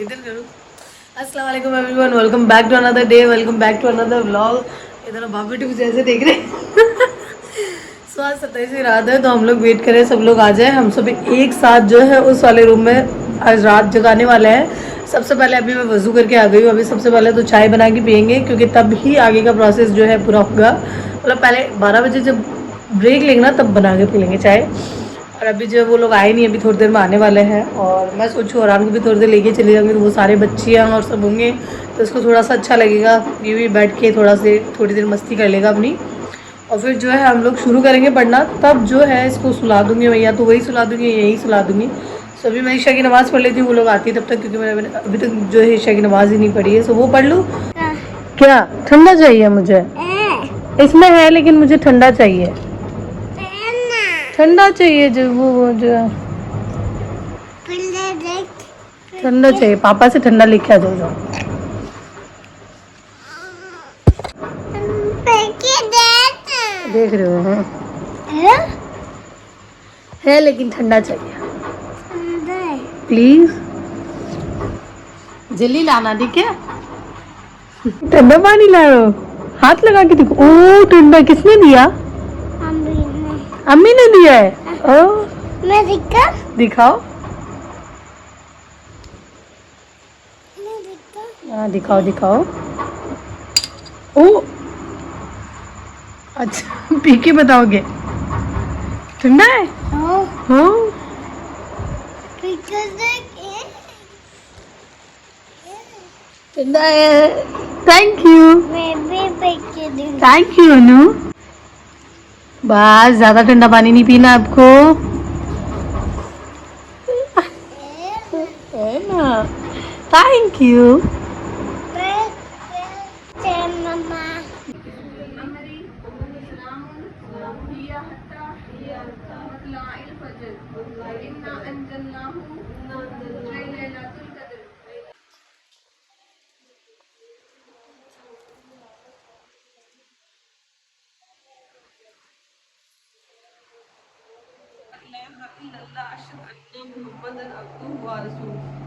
इधर करो। अस्सलाम वालेकुम everyone, welcome back to another day, welcome back to another vlog. इधर भाभी टू जैसे देख रहे हैं। सो आज 27 रात है, तो हम लोग वेट करें सब लोग आ जाए। हम सब एक साथ जो है उस वाले रूम में आज रात जगाने वाले हैं। सबसे पहले अभी मैं वजू करके आ गई हूँ। अभी सबसे पहले तो चाय बना के पियेंगे, क्योंकि तब ही आगे का प्रोसेस जो है पूरा होगा। मतलब पहले 12 बजे जब ब्रेक लेंगे ना, तब बना के पी लेंगे चाय। और अभी जो वो लोग आए नहीं, अभी थोड़ी देर में आने वाले हैं। और मैं सोचूँ और को भी थोड़ी देर लेके चले जाऊँगी, तो वो सारे बच्चियाँ और सब होंगे, तो उसको थोड़ा सा अच्छा लगेगा। ये भी बैठ के थोड़ी देर मस्ती कर लेगा अपनी। और फिर जो है हम लोग शुरू करेंगे पढ़ना। तब जो है इसको सुला दूंगी मैं, या तो वही सुला दूंगी या यही सुला दूंगी। सो अभी मैं ईशा की नमाज़ पढ़ लेती हूँ, वो लोग आती है तब तक, क्योंकि मैंने अभी तक जो है ईशा की नमाज़ ही नहीं पढ़ी है। सो वो पढ़ लूँ। क्या ठंडा चाहिए मुझे? इसमें है, लेकिन मुझे ठंडा चाहिए। ठंडा चाहिए जो वो जो ठंडा चाहिए। पापा से ठंडा लेके आ जाओ। देख रहे हो? है लेकिन ठंडा चाहिए प्लीज। जल्दी लाना, ठीक है? ठंडा पानी ला रहे हो? हाथ लगा के देखो। ओ ठंडा किसने दिया? अम्मी ने दिया है। ओ मैं दिखाओ। हाँ दिखाओ दिखाओ। ओ अच्छा, पी के बताओगे ठंडा है? हाँ ठंडा है। Thank you. थैंक यू अनु। बस ज्यादा ठंडा पानी नहीं पीना आपको, है ना? Thank you.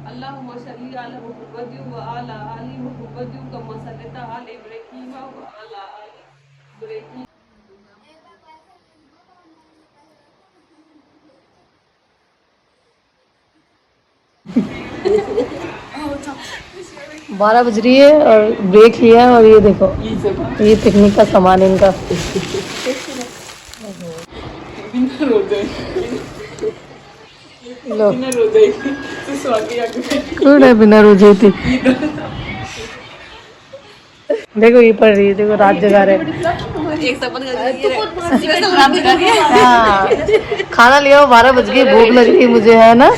अल्लाहुम्मा सल्ली अला मुहम्मद व अला आलि मुहम्मद कमा सल्लैता अला इब्राहीम व अला आलि इब्राहीम। 12 बज रही है और ब्रेक लिया है। और ये देखो, ये पिकनिक का सामान इनका। लो कौन है बिना रोजे थी? देखो ये पढ़ रही है, देखो रात जगा रहे हाँ। खाना लिया, 12 बज गई, भूख लग रही है मुझे, है ना?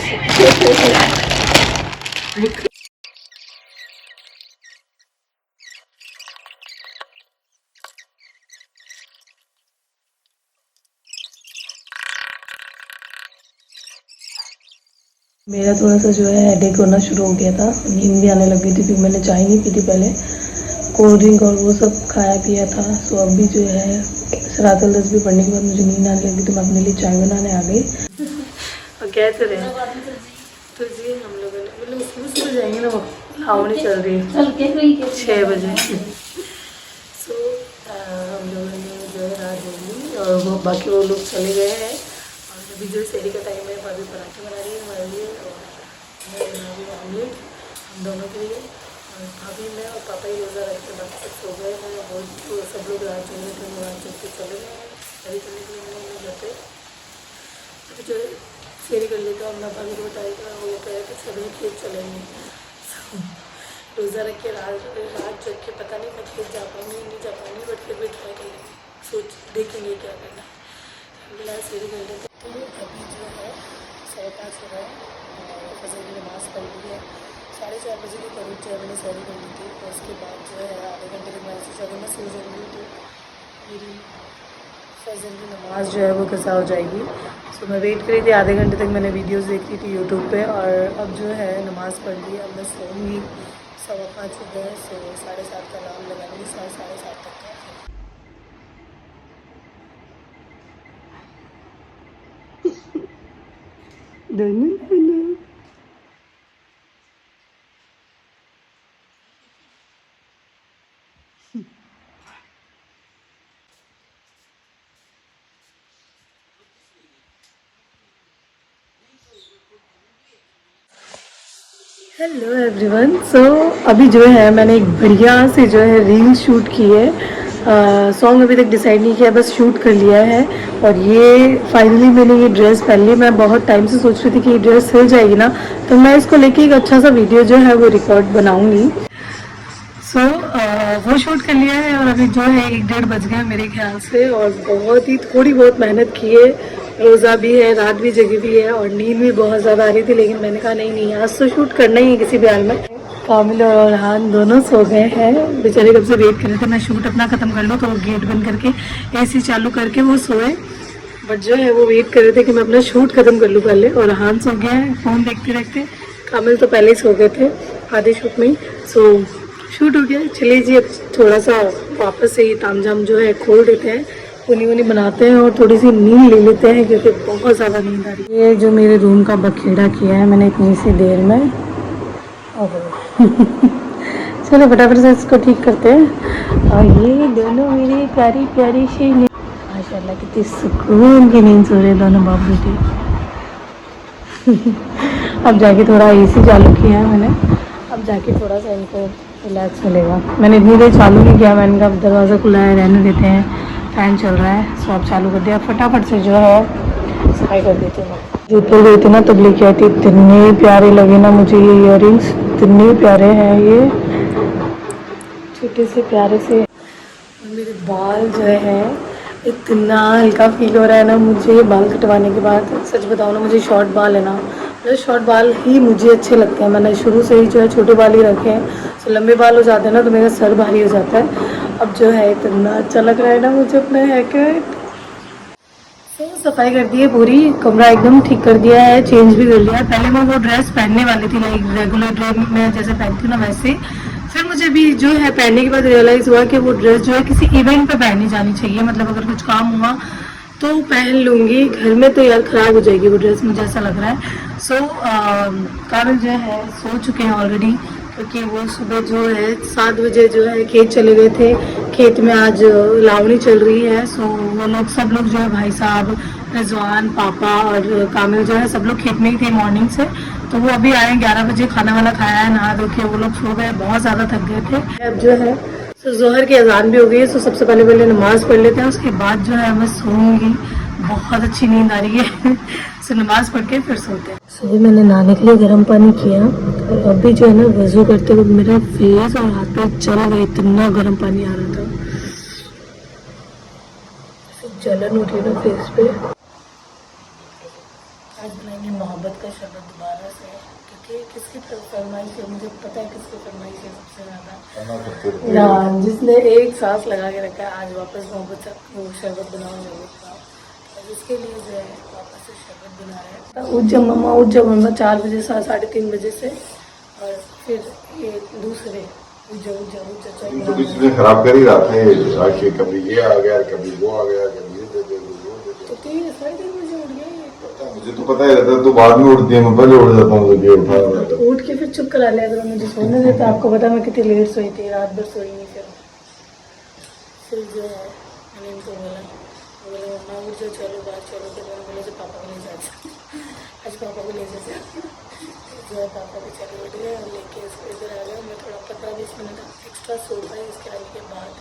मेरा थोड़ा सा जो है हेडेक होना शुरू हो गया था, नींद भी आने लग गई थी, क्योंकि मैंने चाय नहीं पी थी पहले, कोल्ड ड्रिंक और वो सब खाया पिया था। सो अभी जो है सरातल दस भी पढ़ने के बाद मुझे नींद आने लगी, तो मैं अपने लिए चाय बनाने आ गई। और कैसे रहे तो जी हम लोगों ने मतलब स्कूल जाएंगे ना, वो लावणी चल रही है 6 बजे। सो हम लोगों ने जो है रात होगी, और वो बाकी वो लोग चले गए हैं। और अभी जो शहरी का टाइम है, भाभी पराठे बना रही है हमारे लिए, और मैं बना रही हूँ ऑमलेट हम दोनों के लिए। और भाभी मैं और पापा ही रोज़ा रख के बाकी सब सो गए हैं। और तो सब लोग रात जो थे वो रात जब चले गए हैं। अभी चले गए हम लोग घर पे, अभी जो है शेयर कर लेता हूँ। अपना भाभी को बताएगा, वो कहे कि सभी खेत चलेंगे। रोज़ा रख के रात जग के पता नहीं मैं खेत जा पाऊँगी नहीं जा पाऊँगी, बट फिर भी ट्राई करेंगे, सोच देखेंगे क्या करना है। फिलहाल शेयर कर लेते हैं। तो अभी जो है 5:15 हो गए और फजर की नमाज़ पढ़ ली है। 4:30 बजे के करीब जो है मैंने सैरी कर ली थी। और उसके बाद जो है आधे घंटे तक मैं सोचा अगर मैं सो जाऊँगी तो मेरी फजर की नमाज़ जो है वो कज़ा हो जाएगी। सो मैं वेट करी थी, आधे घंटे तक मैंने वीडियोस देखी थी यूट्यूब पे। और अब जो है नमाज़ पढ़ ली, अब मैं सोऊंगी। 5:15 हो गए। सो 7:30 का अलार्म लगा ली, 7:30 तक का। दोनों हेलो एवरीवन। सो अभी जो है मैंने एक बढ़िया से जो है रील शूट की है। सॉन्ग अभी तक डिसाइड नहीं किया, बस शूट कर लिया है। और ये फाइनली मैंने ये ड्रेस पहन ली। मैं बहुत टाइम से सोच रही थी कि ये ड्रेस सिल जाएगी ना, तो मैं इसको लेके एक अच्छा सा वीडियो जो है वो रिकॉर्ड बनाऊंगी। सो वो शूट कर लिया है और अभी जो है 1-1:30 बज गए मेरे ख्याल से। और बहुत ही थोड़ी बहुत मेहनत की है, रोज़ा भी है, रात भी जगी हुई है और नींद भी बहुत ज़्यादा आ रही थी, लेकिन मैंने कहा नहीं नहीं आज तो शूट करना ही है किसी भी हाल में। कामिल और अरहान दोनों सो गए हैं, बेचारे कब से वेट कर रहे थे मैं शूट अपना ख़त्म कर लूँ, तो वो गेट बंद करके AC चालू करके वो सोए। बट जो है वो वेट कर रहे थे कि मैं अपना शूट ख़त्म कर लूँ पहले। और अरहान सो गया है फ़ोन देखते देखते। कामिल तो पहले ही सो गए थे आधे शूट में ही। सो शूट हो गया। चलिए जी, अब थोड़ा सा वापस से ये तामझाम जो है खोल देते हैं, उन्हीं उन्हीं बनाते हैं और थोड़ी सी नींद ले लेते हैं, क्योंकि बहुत ज़्यादा नींद आ रही है। ये जो मेरे रूम का बखेड़ा किया है मैंने इतनी सी देर में। चलो फटाफट से इसको ठीक करते हैं। और ये दोनों मेरी प्यारी प्यारी सी माशाल्लाह कितनी सुकून की नींद सो रहे दोनों बाप बेटे। अब जाके थोड़ा AC चालू किया है मैंने, अब जाके थोड़ा सा इनको रिलैक्स मिलेगा। मैंने इतनी देर चालू नहीं किया, मैंने कहा दरवाज़ा खुला है रहने देते हैं, फ़ैन चल रहा है। सो अब चालू कर दिया, फटाफट से जो है सफाई कर देते हैं। जूते गई थी ना तब लेके आई थी, इतने प्यारे लगे ना मुझे ये इयररिंग्स, इतने प्यारे हैं ये, छोटे से प्यारे से। और मेरे बाल जो है इतना हल्का फील हो रहा है ना मुझे बाल कटवाने के बाद। सच बताऊँ ना, मुझे शॉर्ट बाल है ना, मतलब शॉर्ट बाल ही मुझे अच्छे लगते हैं। मैंने शुरू से ही जो है छोटे बाल ही रखे हैं। तो लंबे बाल हो जाते हैं ना तो मेरा सर भारी हो जाता है। अब जो है इतना अच्छा लग रहा है ना मुझे अपना हेयर कट। सफाई कर दी है पूरी, कमरा एकदम ठीक कर दिया है, चेंज भी कर लिया है। पहले मैं वो ड्रेस पहनने वाली थी, लाइक रेगुलर ड्रेस में जैसे पहनती हूँ ना वैसे। फिर मुझे भी जो है पहनने के बाद रियलाइज़ हुआ कि वो ड्रेस जो है किसी इवेंट पे पहनी जानी चाहिए, मतलब अगर कुछ काम हुआ तो पहन लूँगी, घर में तो यार ख़राब हो जाएगी वो ड्रेस, मुझे ऐसा लग रहा है। सो काबिल जो है सो चुके हैं ऑलरेडी, क्योंकि वो सुबह जो है 7 बजे जो है खेत चले गए थे। खेत में आज लावणी चल रही है। सो वो लोग सब लोग जो है भाई साहब, रिजवान, पापा और कामिल जो है सब लोग खेत में ही थे मॉर्निंग से। तो वो अभी आए 11 बजे, खाना वाला खाया है, नहा धो के वो लोग सो गए, बहुत ज़्यादा थक गए थे। अब जो है जोहर की अजान भी हो गई है। सो सबसे पहले नमाज़ पढ़ लेते हैं, उसके बाद जो है मैं सोऊंगी, बहुत अच्छी नींद आ रही है। सो नमाज़ पढ़ के फिर सोते हैं। सुबह मैंने नहाने के लिए गर्म पानी किया और अभी जो है ना वज़ू करते वक्त मेरा फेस और हाथ पैर जल गए, इतना गर्म पानी आ रहा था, जलन उठी ना फेस पे। आज बनाएंगे मोहब्बत का शरबत दोबारा से, क्योंकि किसकी फरमाइश है, मुझे पता है किसकी फरमाइश है सबसे ज़्यादा। जिसने एक सांस लगा के रखा है, आज वापस मोहब्बत वो शरबत बनाऊंगा, जिसके लिए जो है वापस से शरबत बना रहे हैं। उठ जा मम्मा 4 बजे 3:30 बजे से। और फिर ये दूसरे तो इसमें खराब कर ही रहा था आके, कभी ये आ गया, कभी वो आ गया, कभी ये दे दे, वो दे दे। तो 3:30 बजे उठ गया। मुझे तो पता ही रहता है, तो बाद में उठती है, मैं पहले उठ जाता हूँ जब ये उठा। तो उठ के फिर चुप करा लिया करो, मुझे सोने देता। आपको पता मैं कितनी लेट सोई थी, रात भर सोई नहीं। फिर जो है मैंने इनको बोला मम्मा उठ जाओ, चलो बाहर चलो। तो मैंने बोला जो पापा को ले जाते, आज पापा को ले जाते। जो है पापा को चले उठ गए और लेके इसको इधर आ गया। मैं थोड़ा 15-20 मिनट एक्स्ट्रा सो पाई इसके आने के बाद।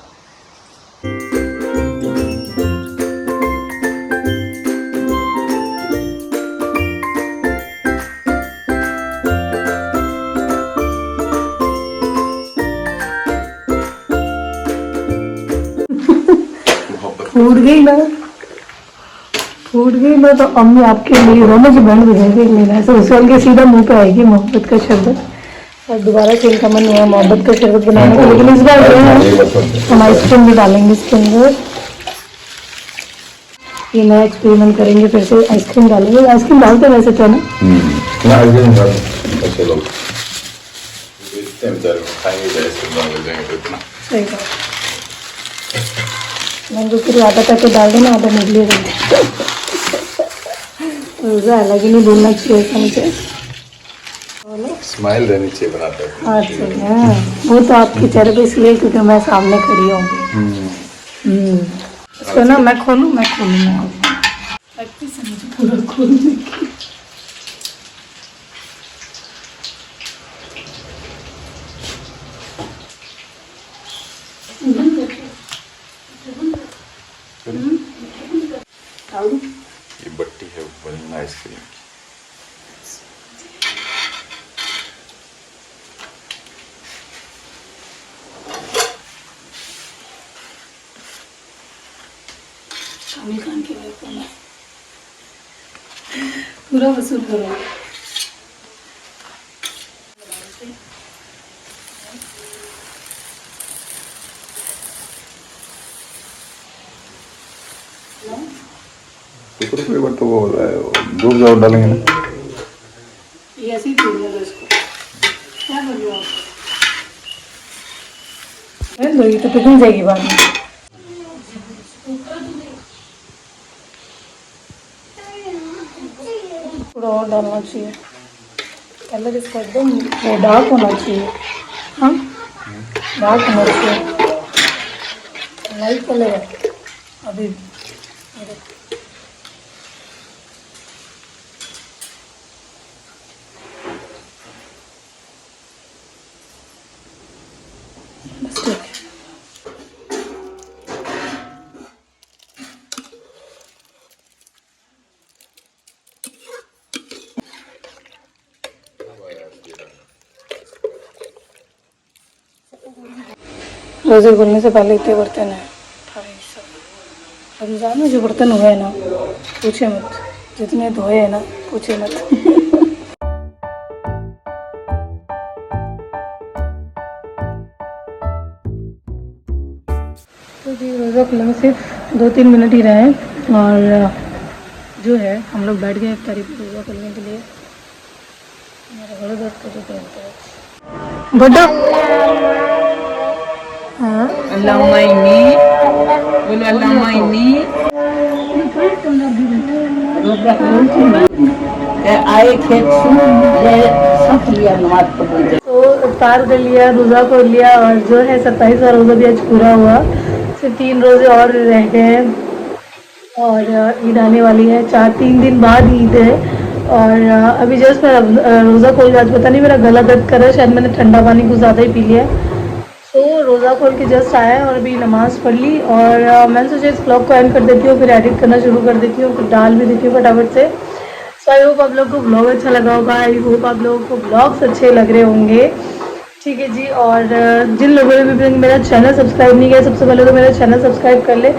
फूट गई ना तो अम्मी आपके लिए रोने की बंद हो जाएगी लेना, ऐसे उछल के सीधा मुंह पे आएगी मोहब्बत का शरबत। और दोबारा से इनका मन हुआ मोहब्बत का शरबत बनाने का, लेकिन इस बार जो है हम आइसक्रीम भी डालेंगे इसके अंदर। ये नया एक्सपेरिमेंट करेंगे, फिर से आइसक्रीम डालेंगे। आइसक्रीम डालते वैसे क्या ना, सही बात। मैंने फिर आधा पैकेट डाल देना, आधा मेरे लिए रख दे। अलग ही नहीं बोलना चाहिए ऐसा मुझे। स्माइल रहनी चाहिए बनाते हैं। हाँ ठीक है, वो तो आपके चेहरे पे इसलिए क्योंकि मैं सामने खड़ी होंगी। इसको ना मैं खोलूँ मैं प्रैक्टिस है मुझे पूरा खोलने की। ये बट्टी है वनीला आइसक्रीम की। शामिल खान के लिए फोन है, पूरा वसूल करो। टुकड़े पर तो वो हो रहा है, दूध और डालेंगे ना। ये ऐसे ही तोड़ने दो इसको, क्या कर रहे हो आप? लो ये तो पिघल जाएगी बाद में। थोड़ा और डालना चाहिए, कलर इसका एकदम वो डार्क होना चाहिए। हाँ डार्क होना चाहिए, लाइट कलर है अभी। बस ठीक है। रोजे खोलने से पहले इतने बर्तन है भाई सब। रमजान में जो बर्तन हुए हैं ना पूछे मत, जितने धोए हैं ना पूछे मत। तो जी रोज़ा खुलने में सिर्फ 2-3 मिनट ही रहे हैं और जो है हम लोग बैठ गए इफ्तारी पे रोज़ा खुलने के लिए। मेरा बड़ा दर्द कर रहा है बड़ा। हाँ Allahumma inni qul Allahumma inni आए थे सब लिया नमाज पढ़। तो इफ्तार कर लिया, रोज़ा खोल लिया और जो है 27वां रोज़ा भी आज पूरा हुआ। सिर्फ 3 रोज़े और रह गए हैं और ईद आने वाली है। 3 दिन बाद ईद है और अभी जस्ट मैं रोज़ा खोल के, आज पता नहीं मेरा गला दर्द कर रहा है, शायद मैंने ठंडा पानी कुछ ज़्यादा ही पी लिया। तो रोज़ा खोल के जस्ट आया है और अभी नमाज़ पढ़ ली और मैंने सोचा इस ब्लॉग को एंड कर देती हूँ, फिर एडिट करना शुरू कर देती हूँ, फिर डाल भी देती हूँ फटाफट से। सो आई होप आप लोग को ब्लॉग अच्छा लगा होगा, आई होप आप लोगों को ब्लॉग्स अच्छे लग रहे होंगे। ठीक है जी, और जिन लोगों ने भी मेरा चैनल सब्सक्राइब नहीं किया सबसे पहले तो मेरा चैनल सब्सक्राइब कर ले।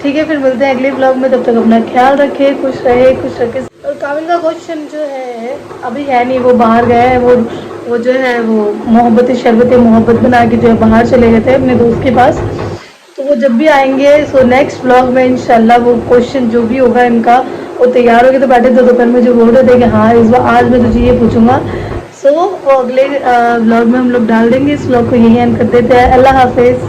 ठीक है, फिर मिलते हैं अगले ब्लॉग में, तब तक अपना ख्याल रखे, खुश रहे, खुश रखे। और कामिल का क्वेश्चन जो है अभी है नहीं, वो बाहर गया है, वो जो है वो मोहब्बत शरबत मोहब्बत बना के जो है बाहर चले गए थे अपने दोस्त के पास। तो वो जब भी आएंगे सो नेक्स्ट ब्लॉग में इंशाल्लाह वो क्वेश्चन जो भी होगा इनका वो तैयार हो गए। तो बैठे थे दोपहर में जो बोल रहे थे कि हाँ इस बार आज मैं तुझे ये पूछूंगा। सो वो अगले ब्लॉग में हम लोग डाल देंगे। इस ब्लॉग को यही एंड कर देते हैं। अल्लाह हाफिज़।